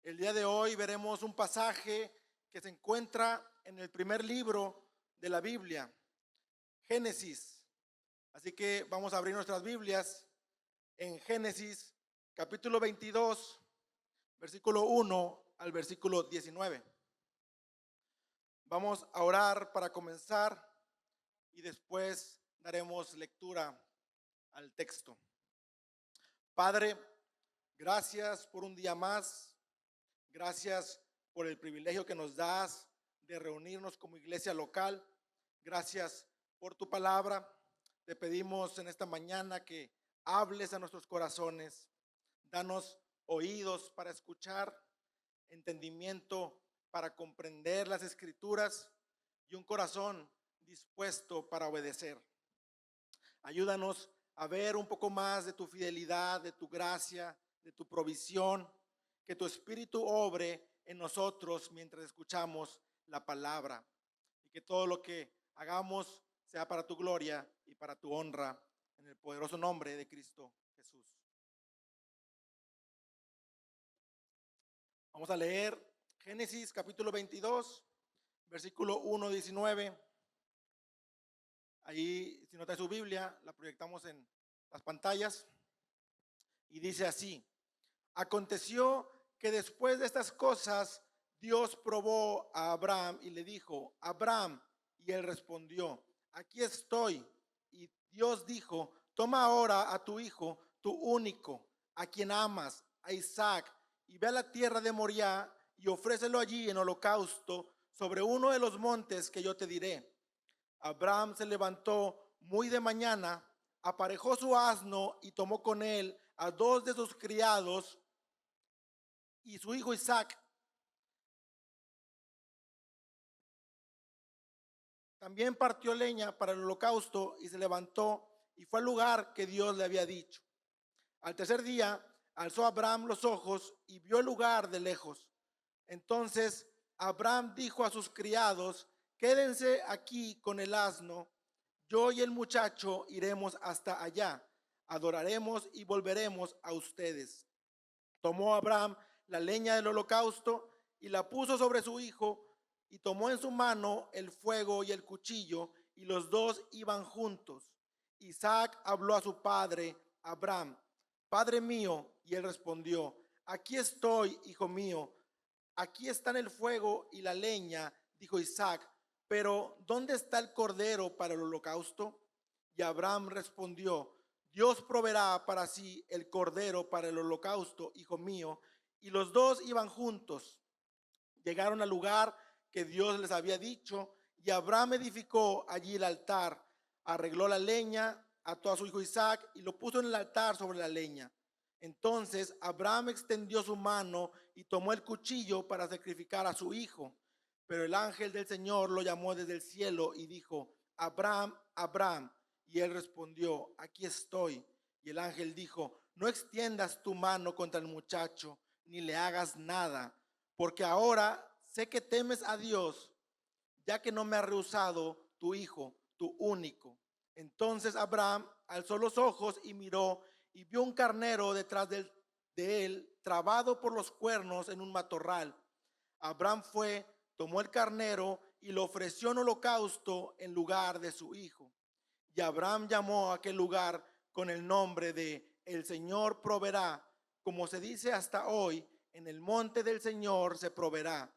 El día de hoy veremos un pasaje que se encuentra en el primer libro de la Biblia, Génesis. Así que vamos a abrir nuestras Biblias en Génesis capítulo 22, versículo 1 al versículo 19. Vamos a orar para comenzar y después daremos lectura al texto. Padre, gracias por un día más. Gracias por el privilegio que nos das de reunirnos como iglesia local. Gracias por tu palabra. Te pedimos en esta mañana que hables a nuestros corazones. Danos oídos para escuchar, entendimiento para comprender las escrituras y un corazón dispuesto para obedecer. Ayúdanos a ver un poco más de tu fidelidad, de tu gracia, de tu provisión. Que tu espíritu obre en nosotros mientras escuchamos la palabra. Y que todo lo que hagamos sea para tu gloria y para tu honra. En el poderoso nombre de Cristo Jesús. Vamos a leer Génesis capítulo 22, versículo 1 al 19. Ahí, si no está en su Biblia, la proyectamos en las pantallas. Y dice así: aconteció que después de estas cosas, Dios probó a Abraham y le dijo: Abraham, y él respondió: aquí estoy. Y Dios dijo: toma ahora a tu hijo, tu único, a quien amas, a Isaac, y ve a la tierra de Moriah y ofrécelo allí en holocausto sobre uno de los montes que yo te diré. Abraham se levantó muy de mañana, aparejó su asno y tomó con él a dos de sus criados y su hijo Isaac. También partió leña para el holocausto y se levantó y fue al lugar que Dios le había dicho. Al tercer día alzó Abraham los ojos y vio el lugar de lejos. Entonces Abraham dijo a sus criados: quédense aquí con el asno, yo y el muchacho iremos hasta allá, adoraremos y volveremos a ustedes. Tomó Abraham la leña del holocausto y la puso sobre su hijo, y tomó en su mano el fuego y el cuchillo, y los dos iban juntos. Isaac habló a su padre Abraham: Padre mío. Y él respondió: aquí estoy, hijo mío. Aquí están el fuego y la leña, dijo Isaac, pero ¿dónde está el cordero para el holocausto? Y Abraham respondió: Dios proveerá para sí el cordero para el holocausto, hijo mío. Y los dos iban juntos. Llegaron al lugar que Dios les había dicho, y Abraham edificó allí el altar, arregló la leña, ató a su hijo Isaac y lo puso en el altar sobre la leña. Entonces Abraham extendió su mano y tomó el cuchillo para sacrificar a su hijo. Pero el ángel del Señor lo llamó desde el cielo y dijo: Abraham, Abraham. Y él respondió: aquí estoy. Y el ángel dijo: no extiendas tu mano contra el muchacho, ni le hagas nada, porque ahora sé que temes a Dios, ya que no me ha rehusado tu hijo, tu único. Entonces Abraham alzó los ojos y miró, y vio un carnero detrás de él, trabado por los cuernos en un matorral. Abraham fue, tomó el carnero y lo ofreció en holocausto en lugar de su hijo. Y Abraham llamó a aquel lugar con el nombre de El Señor proveerá, como se dice hasta hoy: en el monte del Señor se proveerá.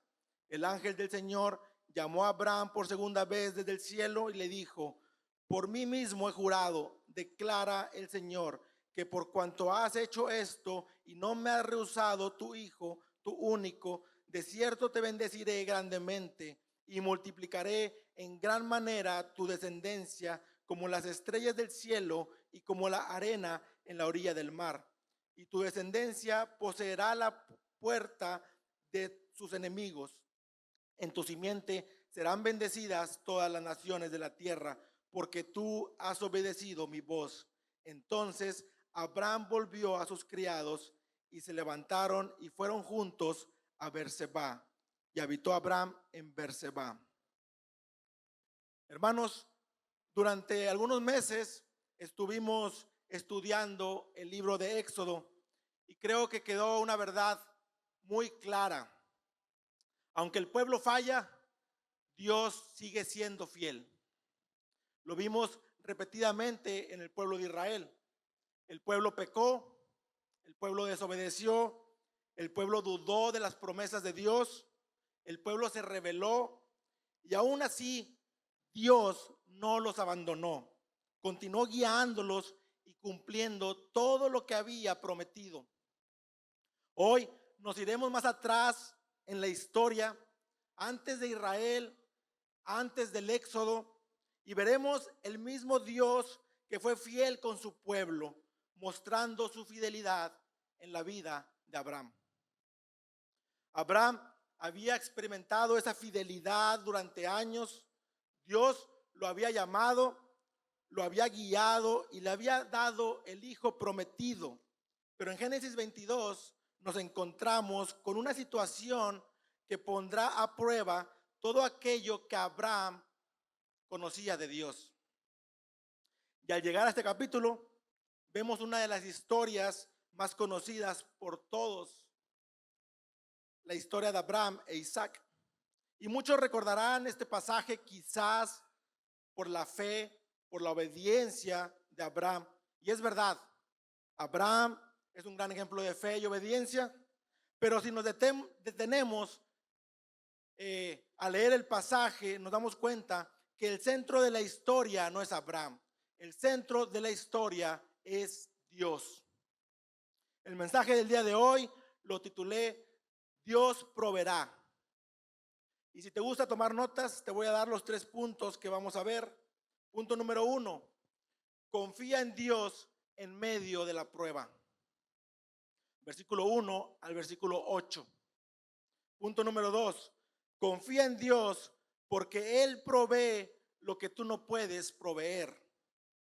El ángel del Señor llamó a Abraham por segunda vez desde el cielo y le dijo: por mí mismo he jurado, declara el Señor, que por cuanto has hecho esto y no me has rehusado tu hijo, tu único, de cierto te bendeciré grandemente y multiplicaré en gran manera tu descendencia como las estrellas del cielo y como la arena en la orilla del mar. Y tu descendencia poseerá la puerta de sus enemigos. En tu simiente serán bendecidas todas las naciones de la tierra, porque tú has obedecido mi voz. Entonces Abraham volvió a sus criados y se levantaron y fueron juntos a Berseba. Y habitó Abraham en Berseba. Hermanos, durante algunos meses estuvimos estudiando el libro de Éxodo y creo que quedó una verdad muy clara. Aunque el pueblo falla, Dios sigue siendo fiel. Lo vimos repetidamente en el pueblo de Israel. El pueblo pecó, el pueblo desobedeció, el pueblo dudó de las promesas de Dios, el pueblo se rebeló y aún así Dios no los abandonó. Continuó guiándolos y cumpliendo todo lo que había prometido. Hoy nos iremos más atrás en la historia, antes de Israel, antes del Éxodo, y veremos el mismo Dios que fue fiel con su pueblo, mostrando su fidelidad en la vida de Abraham. Abraham había experimentado esa fidelidad durante años. Dios lo había llamado, lo había guiado y le había dado el hijo prometido. Pero en Génesis 22 nos encontramos con una situación que pondrá a prueba todo aquello que Abraham conocía de Dios. Y al llegar a este capítulo, vemos una de las historias más conocidas por todos, la historia de Abraham e Isaac. Y muchos recordarán este pasaje quizás por la fe, por la obediencia de Abraham. Y es verdad, Abraham es un gran ejemplo de fe y obediencia, pero si nos detenemos a leer el pasaje, nos damos cuenta que el centro de la historia no es Abraham, el centro de la historia es Dios. El mensaje del día de hoy lo titulé Dios proveerá. Y si te gusta tomar notas, te voy a dar los 3 puntos que vamos a ver. Punto número 1, confía en Dios en medio de la prueba. Versículo 1 al versículo 8. Punto número 2, confía en Dios porque Él provee lo que tú no puedes proveer.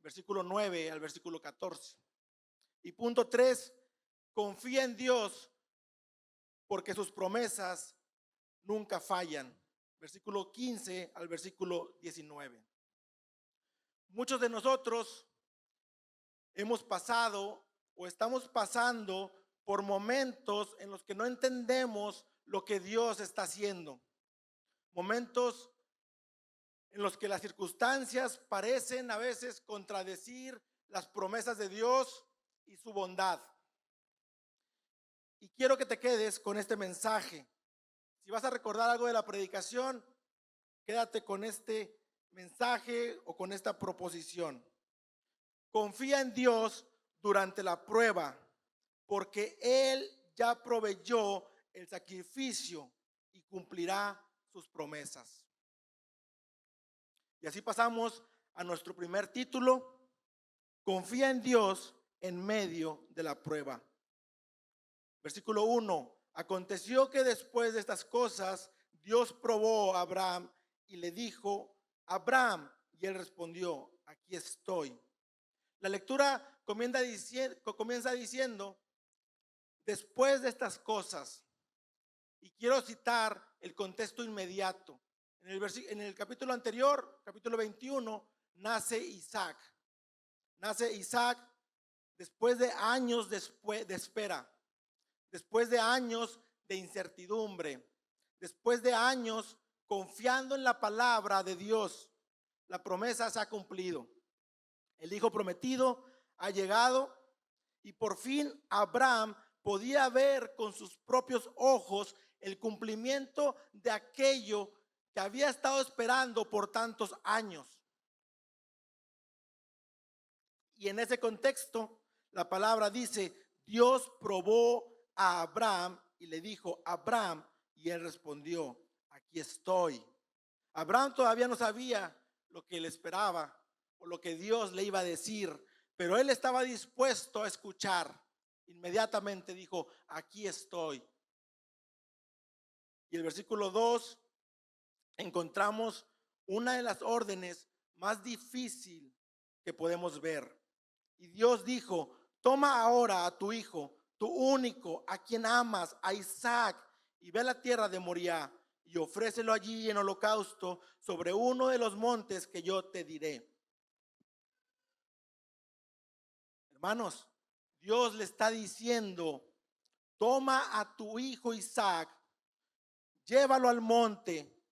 Versículo 9 al versículo 14. Y punto 3, confía en Dios porque sus promesas nunca fallan. Versículo 15 al versículo 19. Muchos de nosotros hemos pasado o estamos pasando por momentos en los que no entendemos lo que Dios está haciendo. Momentos en los que las circunstancias parecen a veces contradecir las promesas de Dios y su bondad. Y quiero que te quedes con este mensaje. Si vas a recordar algo de la predicación, quédate con este mensaje o con esta proposición. Confía en Dios durante la prueba, porque Él ya proveyó el sacrificio y cumplirá sus promesas. Y así pasamos a nuestro primer título, confía en Dios en medio de la prueba. Versículo 1, aconteció que después de estas cosas, Dios probó a Abraham y le dijo, Abraham, y él respondió, aquí estoy. La lectura comienza diciendo, después de estas cosas, y quiero citar el contexto inmediato. En el capítulo anterior, capítulo 21, nace Isaac. Nace Isaac después de años de espera, después de años de incertidumbre, después de años confiando en la palabra de Dios. La promesa se ha cumplido. El hijo prometido ha llegado y por fin Abraham podía ver con sus propios ojos el cumplimiento de aquello que había estado esperando por tantos años. Y en ese contexto, la palabra dice, Dios probó a Abraham y le dijo, Abraham, y él respondió, aquí estoy. Abraham todavía no sabía lo que le esperaba o lo que Dios le iba a decir, pero él estaba dispuesto a escuchar. Inmediatamente dijo, aquí estoy. Y el versículo 2 encontramos una de las órdenes más difíciles que podemos ver. Y Dios dijo, toma ahora a tu hijo, tu único, a quien amas, a Isaac, y ve a la tierra de Moriah y ofrécelo allí en holocausto sobre uno de los montes que yo te diré. Hermanos, Dios le está diciendo, toma a tu hijo Isaac, llévalo al monte,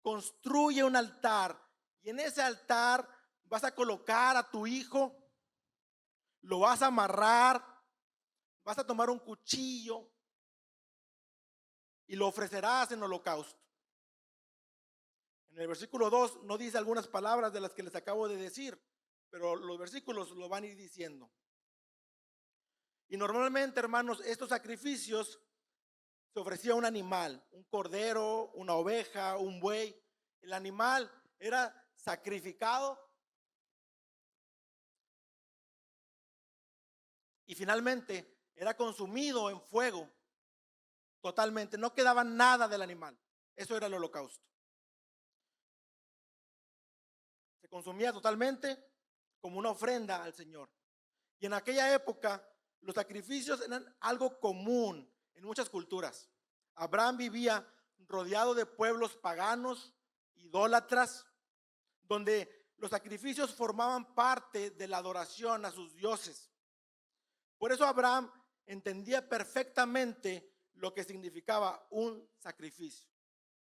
construye un altar y en ese altar vas a colocar a tu hijo, lo vas a amarrar, vas a tomar un cuchillo y lo ofrecerás en holocausto. En el versículo 2 no dice algunas palabras de las que les acabo de decir, pero los versículos lo van a ir diciendo. Y normalmente, hermanos, estos sacrificios se ofrecía un animal, un cordero, una oveja, un buey. El animal era sacrificado y finalmente era consumido en fuego totalmente. No quedaba nada del animal. Eso era el holocausto. Se consumía totalmente como una ofrenda al Señor. Y en aquella época los sacrificios eran algo común en muchas culturas. Abraham vivía rodeado de pueblos paganos, idólatras, donde los sacrificios formaban parte de la adoración a sus dioses. Por eso Abraham entendía perfectamente lo que significaba un sacrificio,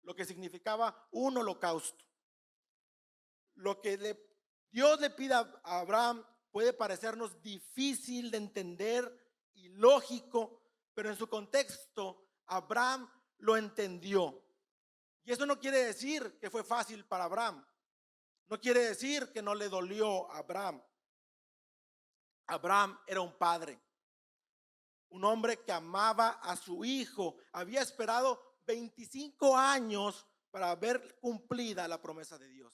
lo que significaba un holocausto. Lo que Dios le pide a Abraham puede parecernos difícil de entender y lógico, pero en su contexto Abraham lo entendió. Y eso no quiere decir que fue fácil para Abraham. No quiere decir que no le dolió a Abraham. Abraham era un padre, un hombre que amaba a su hijo. Había esperado 25 años para ver cumplida la promesa de Dios.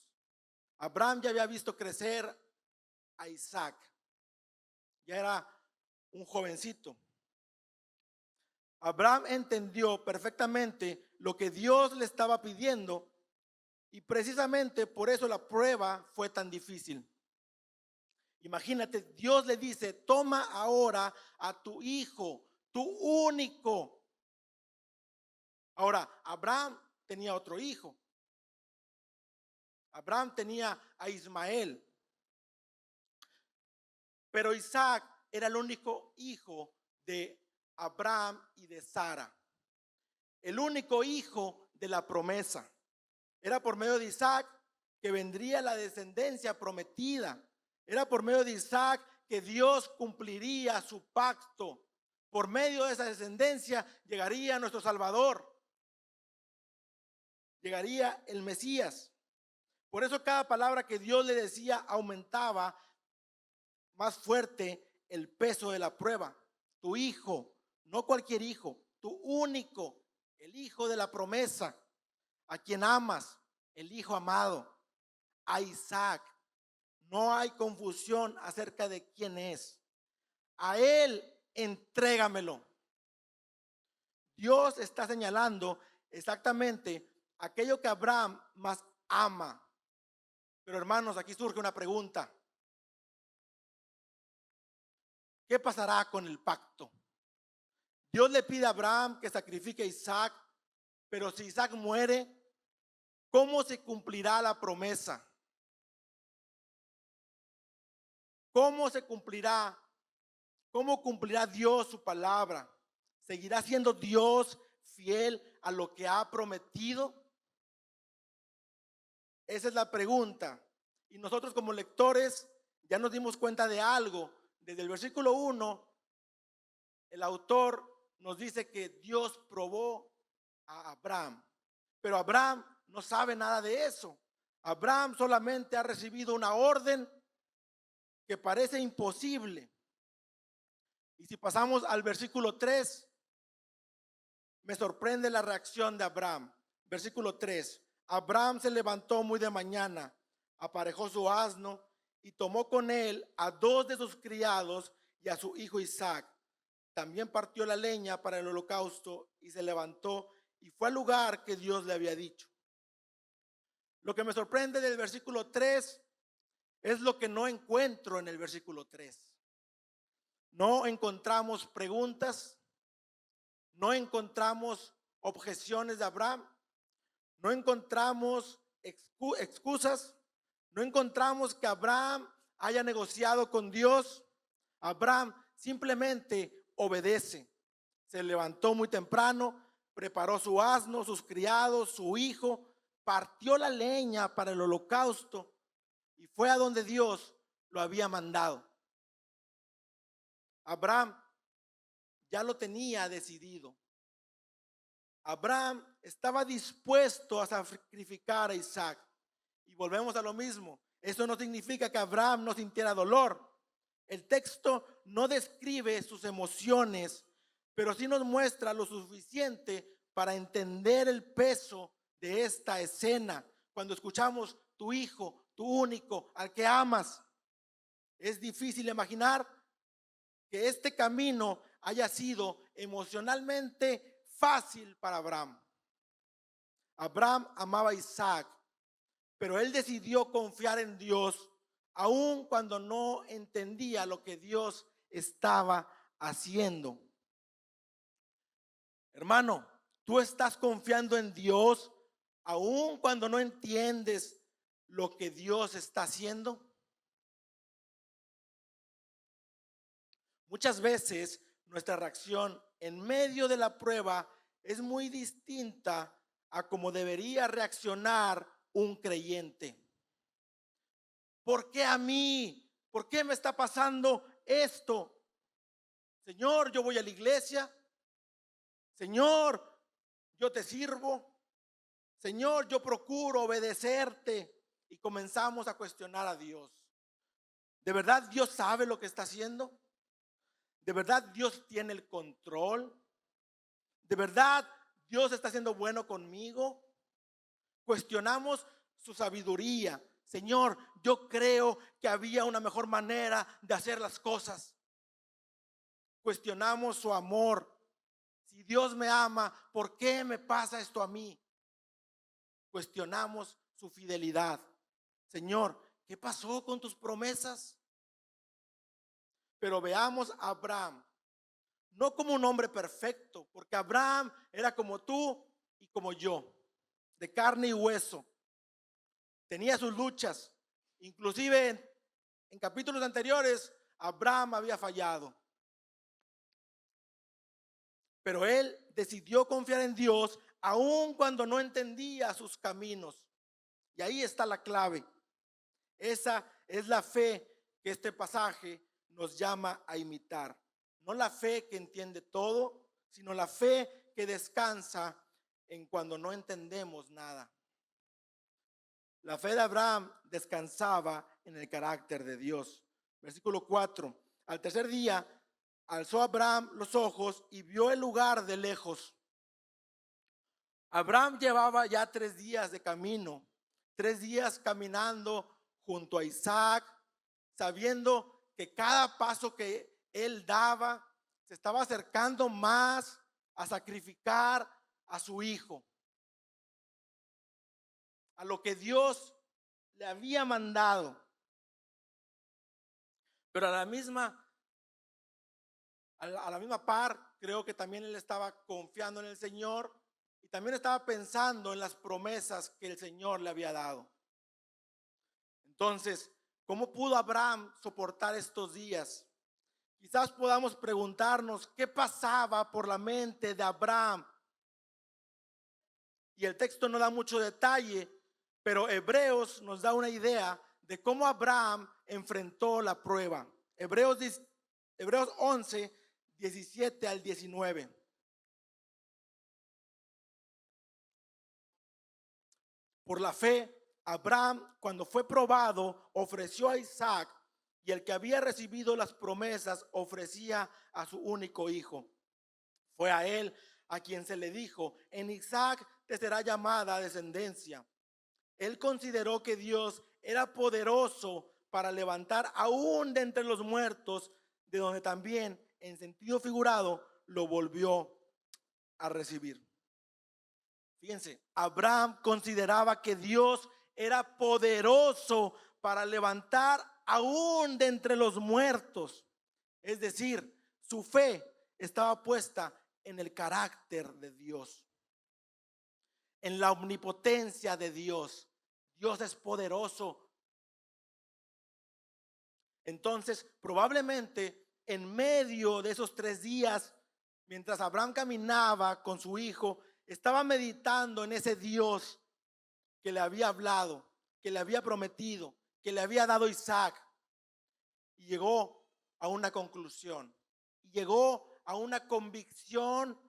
Abraham ya había visto crecer a Isaac. Ya era un jovencito. Abraham entendió perfectamente lo que Dios le estaba pidiendo y precisamente por eso la prueba fue tan difícil. Imagínate, Dios le dice, toma ahora a tu hijo, tu único. Ahora, Abraham tenía otro hijo. Abraham tenía a Ismael. Pero Isaac era el único hijo de Abraham y de Sara. El único hijo de la promesa. Era por medio de Isaac que vendría la descendencia prometida. Era por medio de Isaac que Dios cumpliría su pacto. Por medio de esa descendencia llegaría nuestro Salvador. Llegaría el Mesías. Por eso cada palabra que Dios le decía aumentaba más fuerte el peso de la prueba. Tu hijo, no cualquier hijo, tu único, el hijo de la promesa, a quien amas, el hijo amado, a Isaac. No hay confusión acerca de quién es. A él entrégamelo. Dios está señalando exactamente aquello que Abraham más ama. Pero hermanos, aquí surge una pregunta. ¿Qué pasará con el pacto? Dios le pide a Abraham que sacrifique a Isaac, pero si Isaac muere, ¿cómo se cumplirá la promesa? ¿Cómo se cumplirá? ¿Cómo cumplirá Dios su palabra? ¿Seguirá siendo Dios fiel a lo que ha prometido? Esa es la pregunta. Y nosotros como lectores ya nos dimos cuenta de algo. Desde el versículo 1, el autor nos dice que Dios probó a Abraham. Pero Abraham no sabe nada de eso. Abraham solamente ha recibido una orden que parece imposible. Y si pasamos al versículo 3, me sorprende la reacción de Abraham. Versículo 3. Abraham se levantó muy de mañana, aparejó su asno y tomó con él a 2 de sus criados y a su hijo Isaac. También partió la leña para el holocausto y se levantó y fue al lugar que Dios le había dicho. Lo que me sorprende del versículo 3 es lo que no encuentro en el versículo 3. No encontramos preguntas, no encontramos objeciones de Abraham, no encontramos excusas, no encontramos que Abraham haya negociado con Dios. Abraham simplemente obedece, Se levantó muy temprano, preparó su asno, sus criados, su hijo, partió la leña para el holocausto y fue a donde Dios lo había mandado. Abraham ya lo tenía decidido. Abraham estaba dispuesto a sacrificar a Isaac. Y volvemos a lo mismo. Eso no significa que Abraham no sintiera dolor. El texto no describe sus emociones, pero sí nos muestra lo suficiente para entender el peso de esta escena. Cuando escuchamos tu hijo, tu único, al que amas, es difícil imaginar que este camino haya sido emocionalmente fácil para Abraham. Abraham amaba a Isaac, pero él decidió confiar en Dios aun cuando no entendía lo que Dios estaba haciendo. Hermano, tú estás confiando en Dios aun cuando no entiendes lo que Dios está haciendo. Muchas veces nuestra reacción en medio de la prueba es muy distinta a cómo debería reaccionar un creyente. ¿Por qué a mí? ¿Por qué me está pasando esto? Señor, yo voy a la iglesia. Señor, yo te sirvo. Señor, yo procuro obedecerte. Y comenzamos a cuestionar a Dios. ¿De verdad Dios sabe lo que está haciendo? ¿De verdad Dios tiene el control? ¿De verdad Dios está siendo bueno conmigo? Cuestionamos su sabiduría. Señor, yo creo que había una mejor manera de hacer las cosas. Cuestionamos su amor. Si Dios me ama, ¿por qué me pasa esto a mí? Cuestionamos su fidelidad. Señor, ¿qué pasó con tus promesas? Pero veamos a Abraham, no como un hombre perfecto, porque Abraham era como tú y como yo, de carne y hueso. Tenía sus luchas. Inclusive en capítulos anteriores, Abraham había fallado. Pero él decidió confiar en Dios aun cuando no entendía sus caminos. Y ahí está la clave. Esa es la fe que este pasaje nos llama a imitar. No la fe que entiende todo, sino la fe que descansa en cuando no entendemos nada. La fe de Abraham descansaba en el carácter de Dios. Versículo 4. Al tercer día alzó Abraham los ojos y vio el lugar de lejos. Abraham llevaba ya 3 días de camino, 3 días caminando junto a Isaac, sabiendo que cada paso que él daba se estaba acercando más a sacrificar a su hijo, a lo que Dios le había mandado. Pero a la misma par, creo que también él estaba confiando en el Señor y también estaba pensando en las promesas que el Señor le había dado. Entonces, ¿cómo pudo Abraham soportar estos días? Quizás podamos preguntarnos qué pasaba por la mente de Abraham. Y el texto no da mucho detalle, pero Hebreos nos da una idea de cómo Abraham enfrentó la prueba. Hebreos 11, 17 al 19. Por la fe, Abraham, cuando fue probado, ofreció a Isaac, y el que había recibido las promesas ofrecía a su único hijo. Fue a él a quien se le dijo: en Isaac te será llamada descendencia. Él consideró que Dios era poderoso para levantar aún de entre los muertos, de donde también, en sentido figurado, lo volvió a recibir. Fíjense, Abraham consideraba que Dios era poderoso para levantar aún de entre los muertos. Es decir, su fe estaba puesta en el carácter de Dios, en la omnipotencia de Dios. Dios es poderoso. Entonces, probablemente en medio de esos 3 días Mientras Abraham caminaba con su hijo, estaba meditando en ese Dios que le había hablado, que le había prometido, que le había dado Isaac. Y llegó a una conclusión. Y llegó a una convicción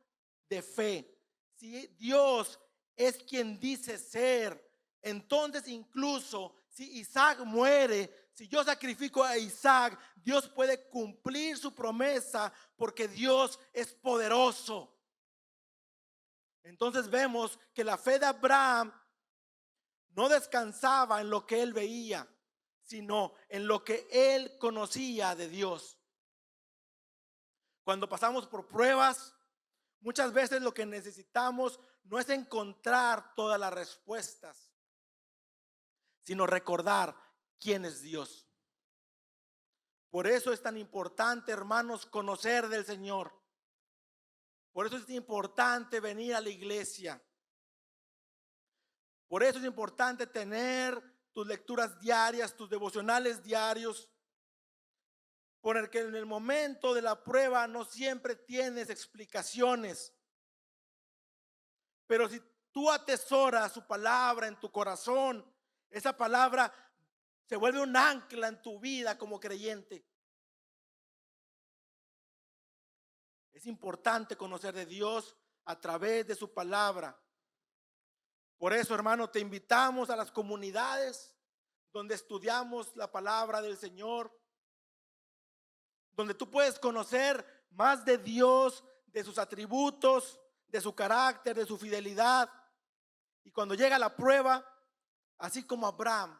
de fe. Si Dios es quien dice ser, entonces incluso si Isaac muere, si yo sacrifico a Isaac, Dios puede cumplir su promesa porque Dios es poderoso. Entonces vemos que la fe de Abraham no descansaba en lo que él veía, sino en lo que él conocía de Dios. Cuando pasamos por pruebas, muchas veces lo que necesitamos no es encontrar todas las respuestas, sino recordar quién es Dios. Por eso es tan importante, hermanos, conocer del Señor. Por eso es importante venir a la iglesia. Por eso es importante tener tus lecturas diarias, tus devocionales diarios. Porque en el momento de la prueba no siempre tienes explicaciones. Pero si tú atesoras su palabra en tu corazón, esa palabra se vuelve un ancla en tu vida como creyente. Es importante conocer de Dios a través de su palabra. Por eso, hermano, te invitamos a las comunidades donde estudiamos la palabra del Señor, donde tú puedes conocer más de Dios, de sus atributos, de su carácter, de su fidelidad. Y cuando llega la prueba, así como Abraham,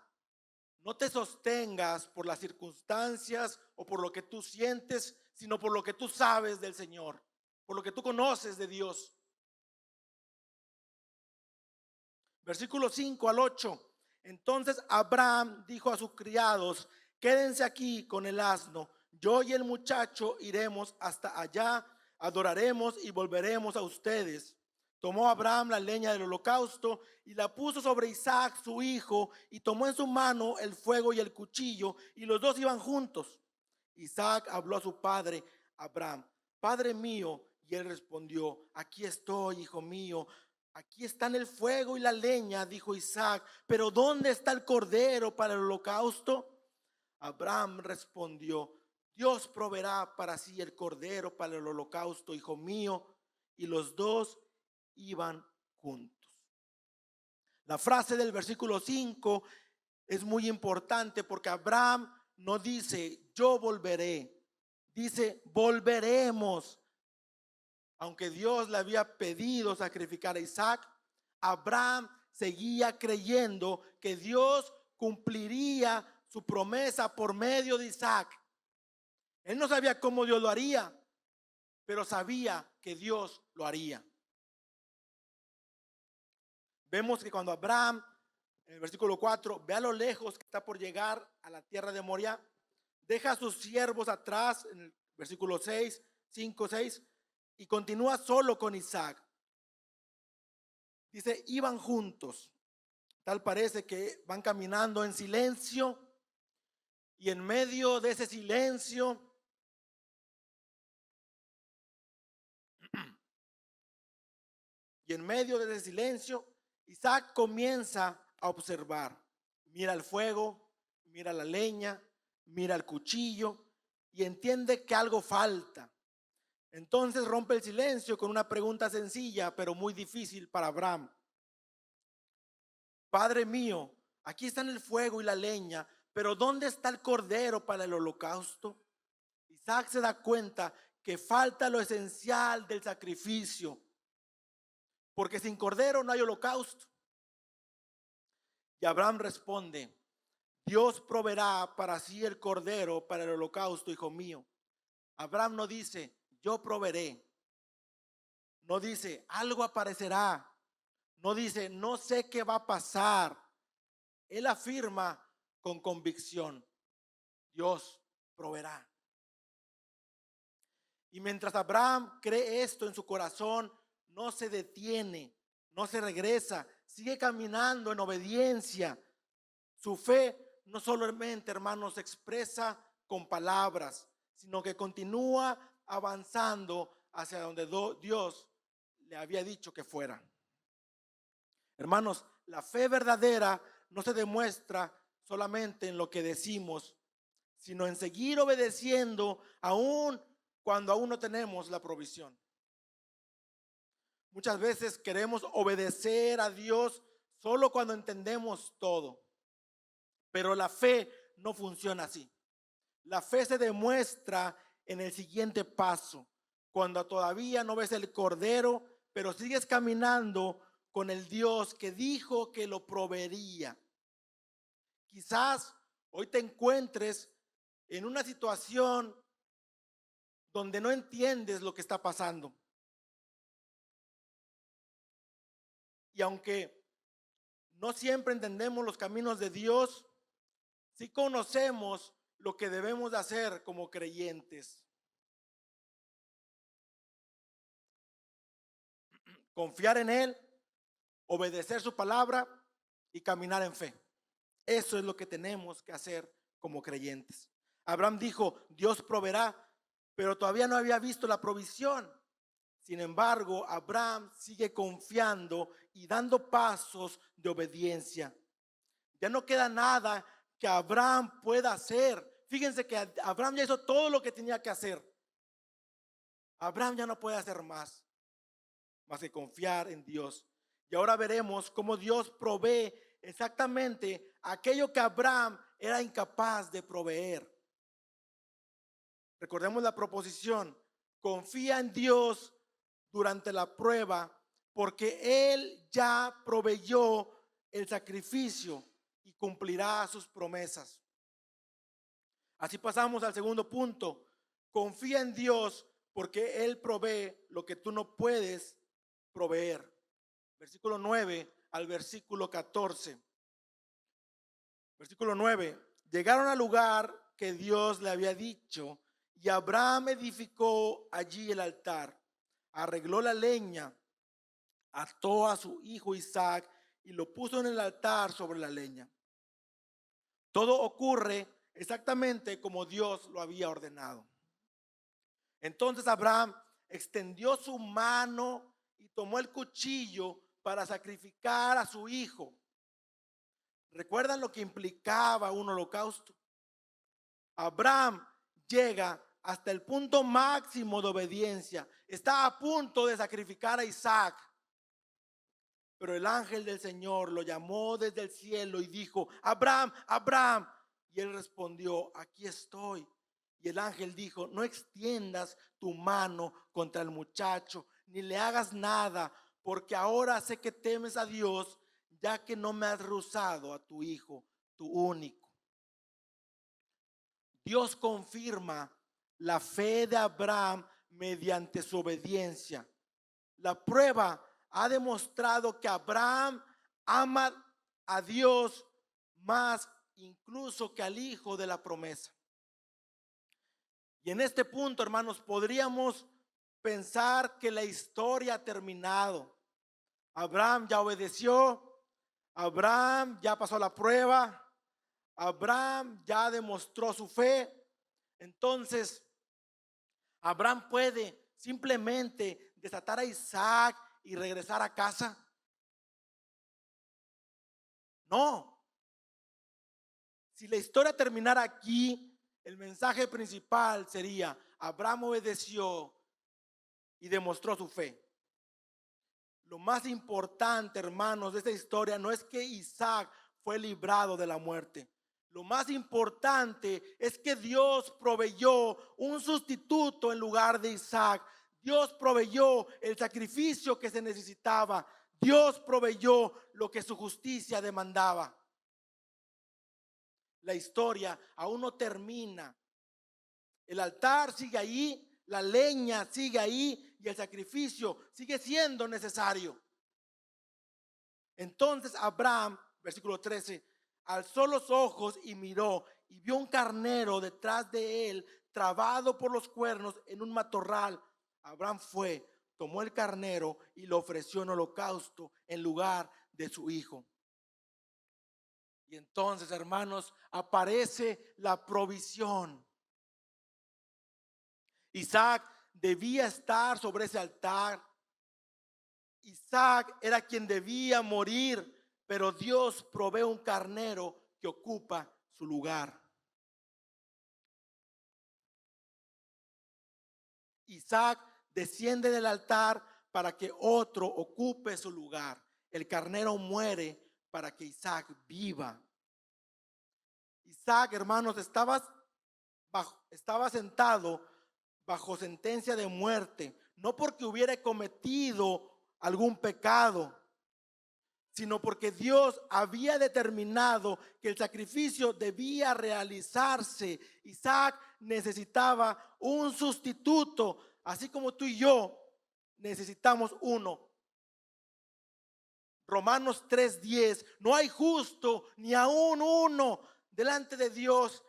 no te sostengas por las circunstancias o por lo que tú sientes, sino por lo que tú sabes del Señor, por lo que tú conoces de Dios. Versículo 5 al 8. Entonces Abraham dijo a sus criados: quédense aquí con el asno, yo y el muchacho iremos hasta allá, adoraremos y volveremos a ustedes. Tomó Abraham la leña del holocausto y la puso sobre Isaac su hijo, y tomó en su mano el fuego y el cuchillo, y los dos iban juntos. Isaac habló a su padre Abraham: Padre mío. Y él respondió: aquí estoy, hijo mío. Aquí están el fuego y la leña, dijo Isaac, pero ¿dónde está el cordero para el holocausto? Abraham respondió: Dios proveerá para sí el cordero para el holocausto, hijo mío. Y los dos iban juntos. La frase del versículo 5 es muy importante porque Abraham no dice yo volveré, dice volveremos. Aunque Dios le había pedido sacrificar a Isaac, Abraham seguía creyendo que Dios cumpliría su promesa por medio de Isaac. Él no sabía cómo Dios lo haría, pero sabía que Dios lo haría. Vemos que cuando Abraham, en el versículo 4, ve a lo lejos que está por llegar a la tierra de Moria, deja a sus siervos atrás, en el versículo 6, 5, 6, y continúa solo con Isaac. Dice, iban juntos. Tal parece que van caminando en silencio, y en medio de ese silencio Isaac comienza a observar. Mira el fuego, mira la leña, mira el cuchillo y entiende que algo falta. Entonces rompe el silencio con una pregunta sencilla pero muy difícil para Abraham. Padre mío, aquí están el fuego y la leña, pero ¿dónde está el cordero para el holocausto? Isaac se da cuenta que falta lo esencial del sacrificio, porque sin cordero no hay holocausto. Y Abraham responde: Dios proveerá para sí el cordero para el holocausto, hijo mío. Abraham no dice yo proveeré, no dice algo aparecerá, no dice no sé qué va a pasar. Él afirma con convicción: Dios proveerá. Y mientras Abraham cree esto en su corazón, no se detiene, no se regresa, sigue caminando en obediencia. Su fe no solamente, hermanos, se expresa con palabras, sino que continúa avanzando hacia donde Dios le había dicho que fuera. Hermanos, la fe verdadera no se demuestra solamente en lo que decimos, sino en seguir obedeciendo aún cuando aún no tenemos la provisión. Muchas veces queremos obedecer a Dios solo cuando entendemos todo, pero la fe no funciona así. La fe se demuestra en el siguiente paso, cuando todavía no ves el cordero, pero sigues caminando con el Dios que dijo que lo proveería. Quizás hoy te encuentres en una situación donde no entiendes lo que está pasando. Y aunque no siempre entendemos los caminos de Dios, sí conocemos lo que debemos de hacer como creyentes. Confiar en Él, obedecer su palabra y caminar en fe. Eso es lo que tenemos que hacer como creyentes. Abraham dijo, Dios proveerá, pero todavía no había visto la provisión. Sin embargo, Abraham sigue confiando y dando pasos de obediencia. Ya no queda nada que Abraham pueda hacer. Fíjense que Abraham ya hizo todo lo que tenía que hacer. Abraham ya no puede hacer más que confiar en Dios. Y ahora veremos cómo Dios provee exactamente aquello que Abraham era incapaz de proveer. Recordemos la proposición: confía en Dios durante la prueba, porque Él ya proveyó el sacrificio y cumplirá sus promesas. Así pasamos al segundo punto: confía en Dios porque Él provee lo que tú no puedes proveer. Versículo 9 al versículo 14. Versículo 9. Llegaron al lugar que Dios le había dicho, y Abraham edificó allí el altar, arregló la leña, ató a su hijo Isaac y lo puso en el altar sobre la leña. Todo ocurre exactamente como Dios lo había ordenado. Entonces Abraham extendió su mano y tomó el cuchillo para sacrificar a su hijo. ¿Recuerdan lo que implicaba un holocausto? Abraham llega hasta el punto máximo de obediencia. Está a punto de sacrificar a Isaac. Pero el ángel del Señor lo llamó desde el cielo y dijo, Abraham, Abraham. Y él respondió, aquí estoy. Y el ángel dijo, no extiendas tu mano contra el muchacho, ni le hagas nada, porque ahora sé que temes a Dios, ya que no me has rehusado a tu hijo, tu único. Dios confirma la fe de Abraham mediante su obediencia. La prueba ha demostrado que Abraham ama a Dios más incluso que al hijo de la promesa. Y en este punto, hermanos, podríamos pensar que la historia ha terminado. Abraham ya obedeció, Abraham ya pasó la prueba, Abraham ya demostró su fe. Entonces, Abraham puede simplemente desatar a Isaac y regresar a casa. No. Si la historia terminara aquí, el mensaje principal sería: Abraham obedeció y demostró su fe. Lo más importante, hermanos, de esta historia no es que Isaac fue librado de la muerte. Lo más importante es que Dios proveyó un sustituto en lugar de Isaac. Dios proveyó el sacrificio que se necesitaba. Dios proveyó lo que su justicia demandaba. La historia aún no termina. El altar sigue ahí, la leña sigue ahí y el sacrificio sigue siendo necesario. Entonces Abraham, versículo 13, alzó los ojos y miró y vio un carnero detrás de él, trabado por los cuernos en un matorral. Abraham fue, tomó el carnero y lo ofreció en holocausto en lugar de su hijo. Y entonces, hermanos, aparece la provisión. Isaac debía estar sobre ese altar. Isaac era quien debía morir, pero Dios provee un carnero que ocupa su lugar. Isaac desciende del altar para que otro ocupe su lugar. El carnero muere para que Isaac viva. Isaac, hermanos, estaba sentado bajo sentencia de muerte, no porque hubiera cometido algún pecado, sino porque Dios había determinado que el sacrificio debía realizarse. Isaac necesitaba un sustituto, así como tú y yo necesitamos uno. Romanos 3:10, no hay justo ni aún uno delante de Dios.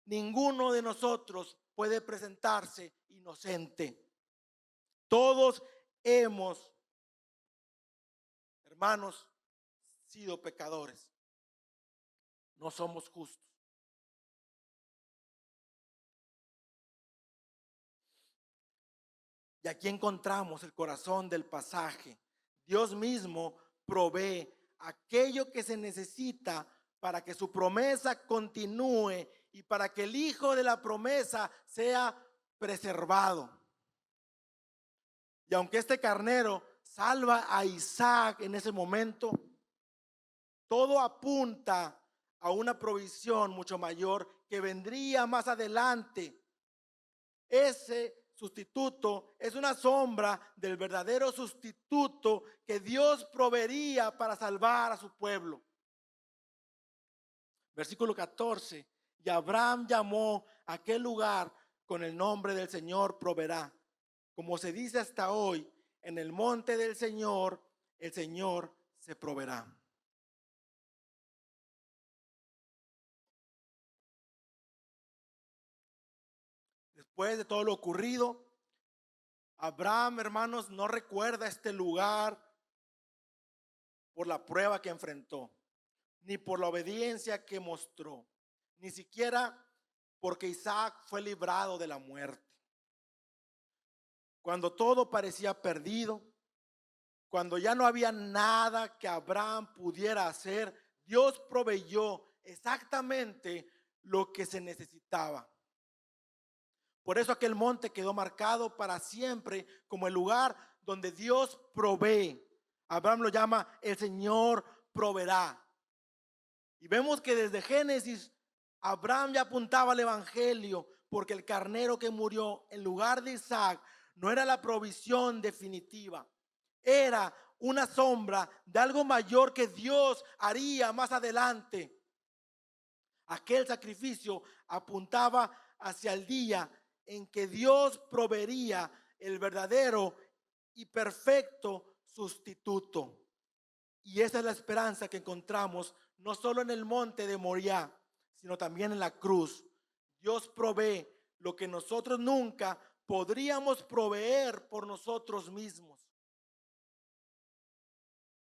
Ninguno de nosotros puede presentarse inocente. Todos hemos, hermanos, sido pecadores. No somos justos. Y aquí encontramos el corazón del pasaje. Dios mismo provee aquello que se necesita para que su promesa continúe y para que el hijo de la promesa sea preservado. Y aunque este carnero salva a Isaac en ese momento, todo apunta a una provisión mucho mayor que vendría más adelante. Ese sustituto es una sombra del verdadero sustituto que Dios proveería para salvar a su pueblo. Versículo 14. Y Abraham llamó a aquel lugar con el nombre del Señor proveerá. Como se dice hasta hoy, en el monte del Señor, el Señor se proveerá. Después de todo lo ocurrido, Abraham, hermanos, no recuerda este lugar por la prueba que enfrentó, ni por la obediencia que mostró, ni siquiera porque Isaac fue librado de la muerte. Cuando todo parecía perdido, cuando ya no había nada que Abraham pudiera hacer, Dios proveyó exactamente lo que se necesitaba. Por eso aquel monte quedó marcado para siempre como el lugar donde Dios provee. Abraham lo llama el Señor proveerá. Y vemos que desde Génesis Abraham ya apuntaba al evangelio, porque el carnero que murió en lugar de Isaac no era la provisión definitiva, era una sombra de algo mayor que Dios haría más adelante. Aquel sacrificio apuntaba hacia el día en que Dios proveería el verdadero y perfecto sustituto. Y esa es la esperanza que encontramos no solo en el monte de Moriah, sino también en la cruz. Dios provee lo que nosotros nunca podríamos proveer por nosotros mismos.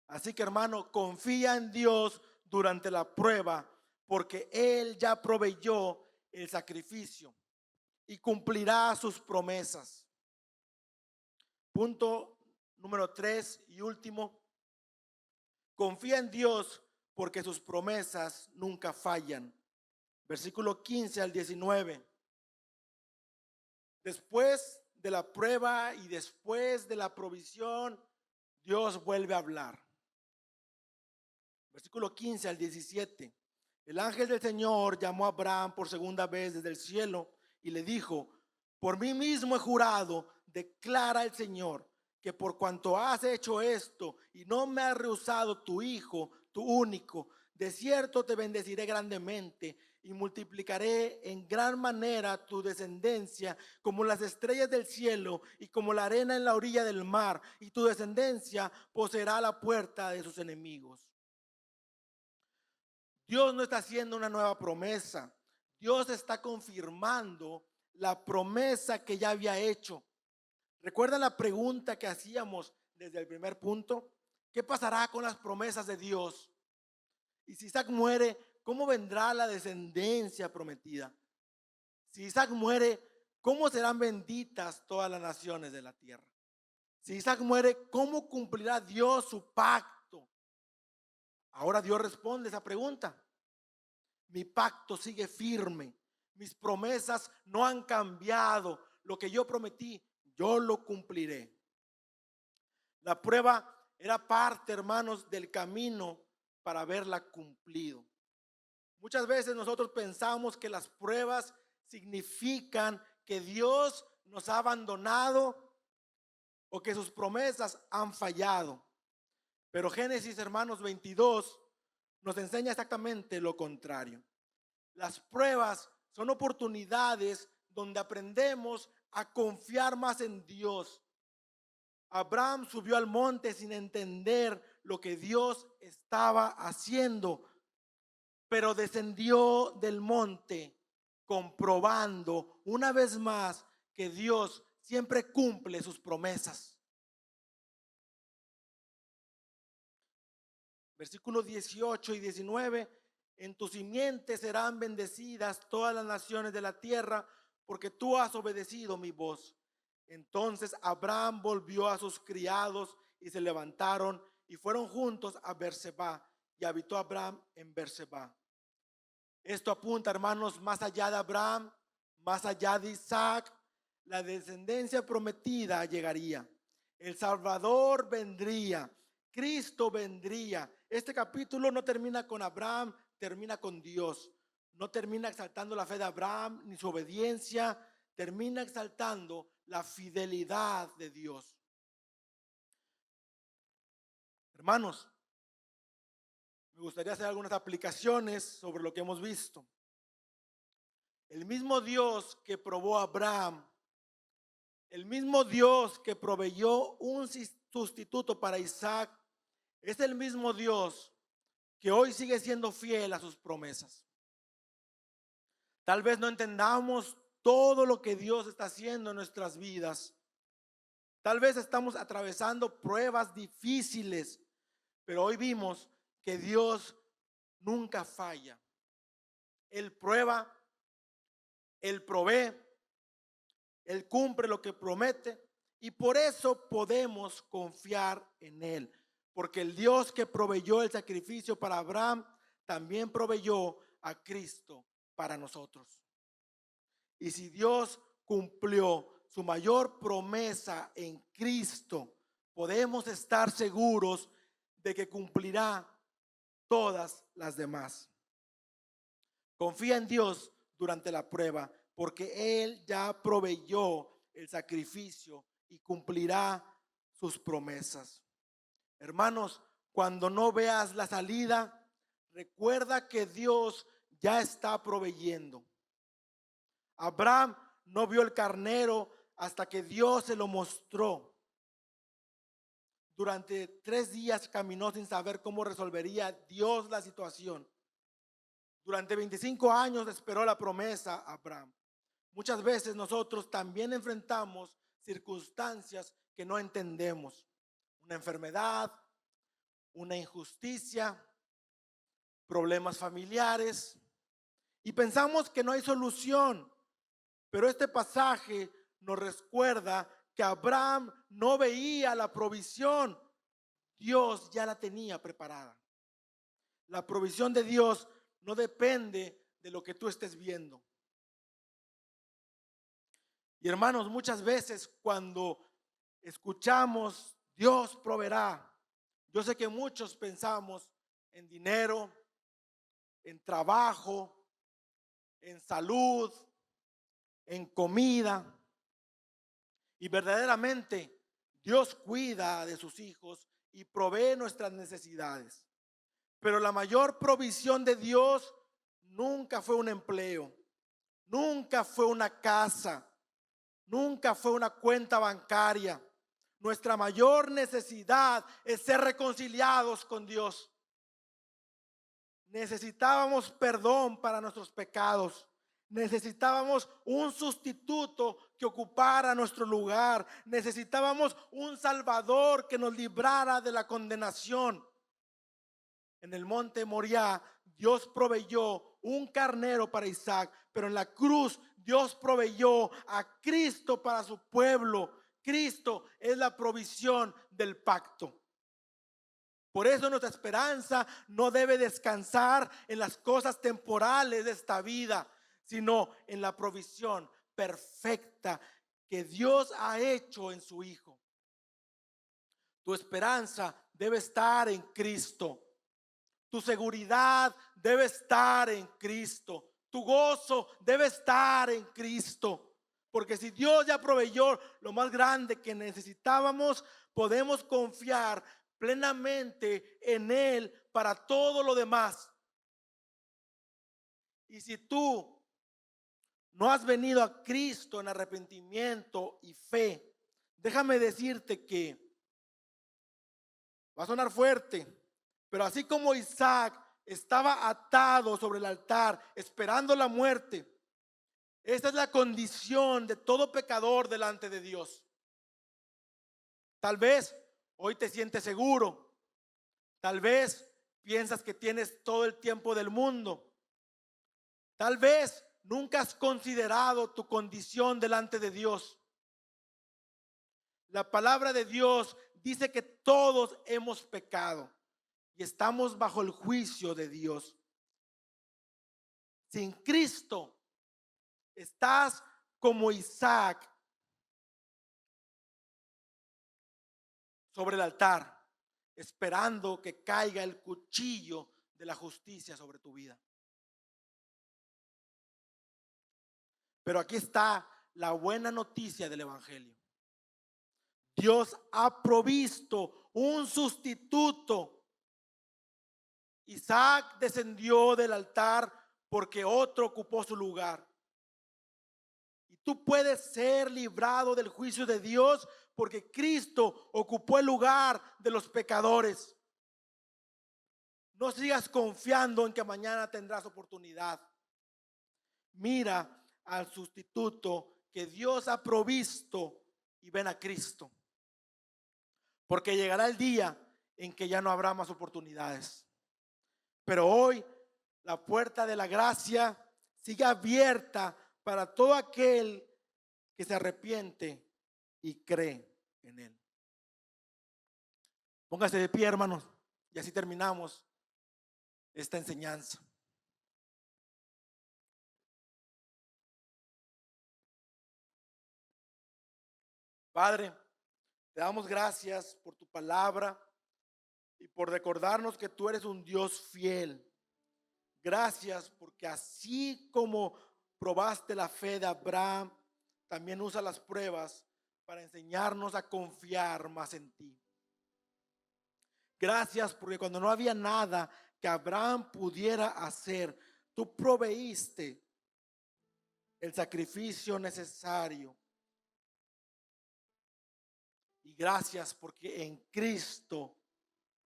Así que, hermano, confía en Dios durante la prueba, porque Él ya proveyó el sacrificio y cumplirá sus promesas. Punto número 3 y último. Confía en Dios porque sus promesas nunca fallan. Versículo 15 al 19. Después de la prueba y después de la provisión, Dios vuelve a hablar. Versículo 15 al 17. El ángel del Señor llamó a Abraham por segunda vez desde el cielo y le dijo: por mí mismo he jurado, declara el Señor, que por cuanto has hecho esto y no me has rehusado tu hijo, tu único, de cierto te bendeciré grandemente y multiplicaré en gran manera tu descendencia como las estrellas del cielo y como la arena en la orilla del mar, y tu descendencia poseerá la puerta de sus enemigos. Dios no está haciendo una nueva promesa. Dios está confirmando la promesa que ya había hecho. ¿Recuerdan la pregunta que hacíamos desde el primer punto? ¿Qué pasará con las promesas de Dios? Y si Isaac muere, ¿cómo vendrá la descendencia prometida? Si Isaac muere, ¿cómo serán benditas todas las naciones de la tierra? Si Isaac muere, ¿cómo cumplirá Dios su pacto? Ahora Dios responde esa pregunta. Mi pacto sigue firme. Mis promesas no han cambiado. Lo que yo prometí, yo lo cumpliré. La prueba era parte, hermanos, del camino para haberla cumplido. Muchas veces nosotros pensamos que las pruebas significan que Dios nos ha abandonado o que sus promesas han fallado. Pero Génesis, hermanos, 22 nos enseña exactamente lo contrario. Las pruebas son oportunidades donde aprendemos a confiar más en Dios. Abraham subió al monte sin entender lo que Dios estaba haciendo, pero descendió del monte comprobando una vez más que Dios siempre cumple sus promesas. Versículos 18 y 19: en tu simiente serán bendecidas todas las naciones de la tierra, porque tú has obedecido mi voz. Entonces Abraham volvió a sus criados y se levantaron y fueron juntos a Berseba, y habitó Abraham en Berseba. Esto apunta, hermanos, más allá de Abraham, más allá de Isaac, la descendencia prometida llegaría. El Salvador vendría, Cristo vendría. Este capítulo no termina con Abraham, termina con Dios. No termina exaltando la fe de Abraham ni su obediencia, termina exaltando la fidelidad de Dios. Hermanos, me gustaría hacer algunas aplicaciones sobre lo que hemos visto. El mismo Dios que probó a Abraham, el mismo Dios que proveyó un sustituto para Isaac, es el mismo Dios que hoy sigue siendo fiel a sus promesas. Tal vez no entendamos todo lo que Dios está haciendo en nuestras vidas. Tal vez estamos atravesando pruebas difíciles, pero hoy vimos que Dios nunca falla. Él prueba, Él provee, Él cumple lo que promete, y por eso podemos confiar en Él. Porque el Dios que proveyó el sacrificio para Abraham, también proveyó a Cristo para nosotros. Y si Dios cumplió su mayor promesa en Cristo, podemos estar seguros de que cumplirá todas las demás. Confía en Dios durante la prueba, porque Él ya proveyó el sacrificio y cumplirá sus promesas. Hermanos, cuando no veas la salida, recuerda que Dios ya está proveyendo. Abraham no vio el carnero hasta que Dios se lo mostró. Durante 3 días caminó sin saber cómo resolvería Dios la situación. Durante 25 años esperó la promesa a Abraham. Muchas veces nosotros también enfrentamos circunstancias que no entendemos. Una enfermedad, una injusticia, problemas familiares, y pensamos que no hay solución. Pero este pasaje nos recuerda que Abraham no veía la provisión. Dios ya la tenía preparada. La provisión de Dios no depende de lo que tú estés viendo. Y hermanos, muchas veces cuando escuchamos Dios proveerá, yo sé que muchos pensamos en dinero, en trabajo, en salud, en comida. Y verdaderamente Dios cuida de sus hijos y provee nuestras necesidades. Pero la mayor provisión de Dios nunca fue un empleo, nunca fue una casa, nunca fue una cuenta bancaria. Nuestra mayor necesidad es ser reconciliados con Dios. Necesitábamos perdón para nuestros pecados. Necesitábamos un sustituto que ocupara nuestro lugar. Necesitábamos un Salvador que nos librara de la condenación. En el monte Moriah, Dios proveyó un carnero para Isaac, pero en la cruz Dios proveyó a Cristo para su pueblo. Cristo es la provisión del pacto. Por eso nuestra esperanza no debe descansar en las cosas temporales de esta vida, sino en la provisión perfecta que Dios ha hecho en su Hijo. Tu esperanza debe estar en Cristo. Tu seguridad debe estar en Cristo. Tu gozo debe estar en Cristo. Porque si Dios ya proveyó lo más grande que necesitábamos, podemos confiar plenamente en Él para todo lo demás. Y si tú no has venido a Cristo en arrepentimiento y fe, déjame decirte que va a sonar fuerte, pero así como Isaac estaba atado sobre el altar esperando la muerte, esta es la condición de todo pecador delante de Dios. Tal vez hoy te sientes seguro, tal vez piensas que tienes todo el tiempo del mundo, tal vez nunca has considerado tu condición delante de Dios. La palabra de Dios dice que todos hemos pecado y estamos bajo el juicio de Dios. Sin Cristo estás como Isaac sobre el altar, esperando que caiga el cuchillo de la justicia sobre tu vida. Pero aquí está la buena noticia del Evangelio. Dios ha provisto un sustituto. Isaac descendió del altar porque otro ocupó su lugar. Y tú puedes ser librado del juicio de Dios porque Cristo ocupó el lugar de los pecadores. No sigas confiando en que mañana tendrás oportunidad. Mira al sustituto que Dios ha provisto y ven a Cristo. Porque llegará el día en que ya no habrá más oportunidades. Pero hoy la puerta de la gracia sigue abierta para todo aquel que se arrepiente y cree en Él. Póngase de pie, hermanos, y así terminamos esta enseñanza. Padre, te damos gracias por tu palabra y por recordarnos que tú eres un Dios fiel. Gracias porque así como probaste la fe de Abraham, también usa las pruebas para enseñarnos a confiar más en ti. Gracias porque cuando no había nada que Abraham pudiera hacer, tú proveíste el sacrificio necesario. Y gracias porque en Cristo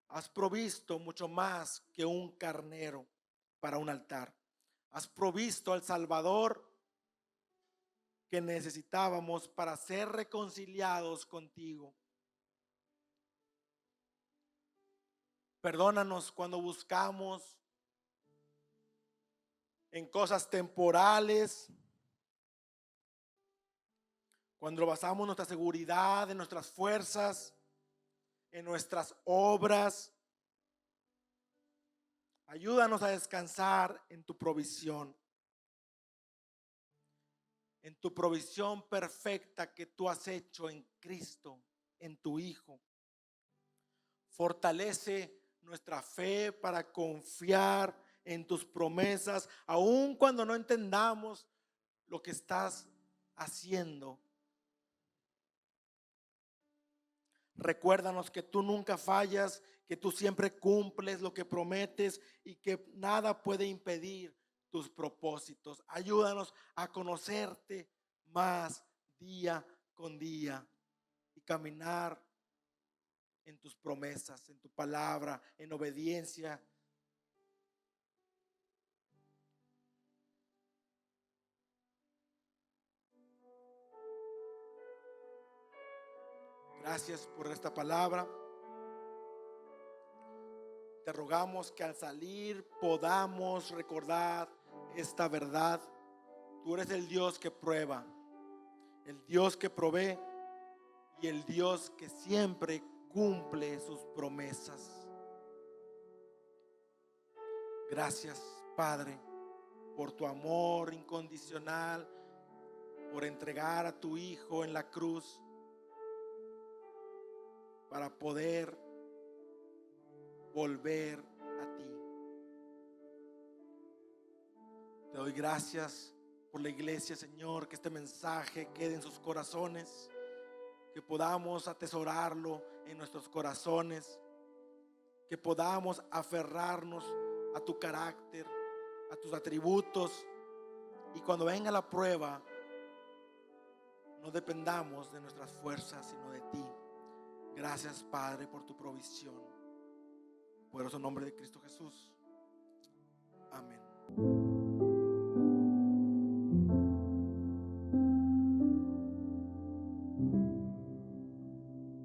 has provisto mucho más que un carnero para un altar. Has provisto al Salvador que necesitábamos para ser reconciliados contigo. Perdónanos cuando buscamos en cosas temporales, cuando basamos nuestra seguridad en nuestras fuerzas, en nuestras obras. Ayúdanos a descansar en tu provisión perfecta que tú has hecho en Cristo, en tu Hijo. Fortalece nuestra fe para confiar en tus promesas, aun cuando no entendamos lo que estás haciendo. Recuérdanos que tú nunca fallas, que tú siempre cumples lo que prometes y que nada puede impedir tus propósitos. Ayúdanos a conocerte más día con día y caminar en tus promesas, en tu palabra, en obediencia. Gracias por esta palabra. Te rogamos que al salir podamos recordar esta verdad. Tú eres el Dios que prueba, el Dios que provee y el Dios que siempre cumple sus promesas. Gracias, Padre, por tu amor incondicional, por entregar a tu Hijo en la cruz para poder volver a ti. Te doy gracias por la iglesia, Señor, que este mensaje quede en sus corazones, que podamos atesorarlo en nuestros corazones, que podamos aferrarnos a tu carácter, a tus atributos, y cuando venga la prueba no dependamos de nuestras fuerzas, sino de ti. Gracias, Padre, por tu provisión. Poderoso nombre de Cristo Jesús.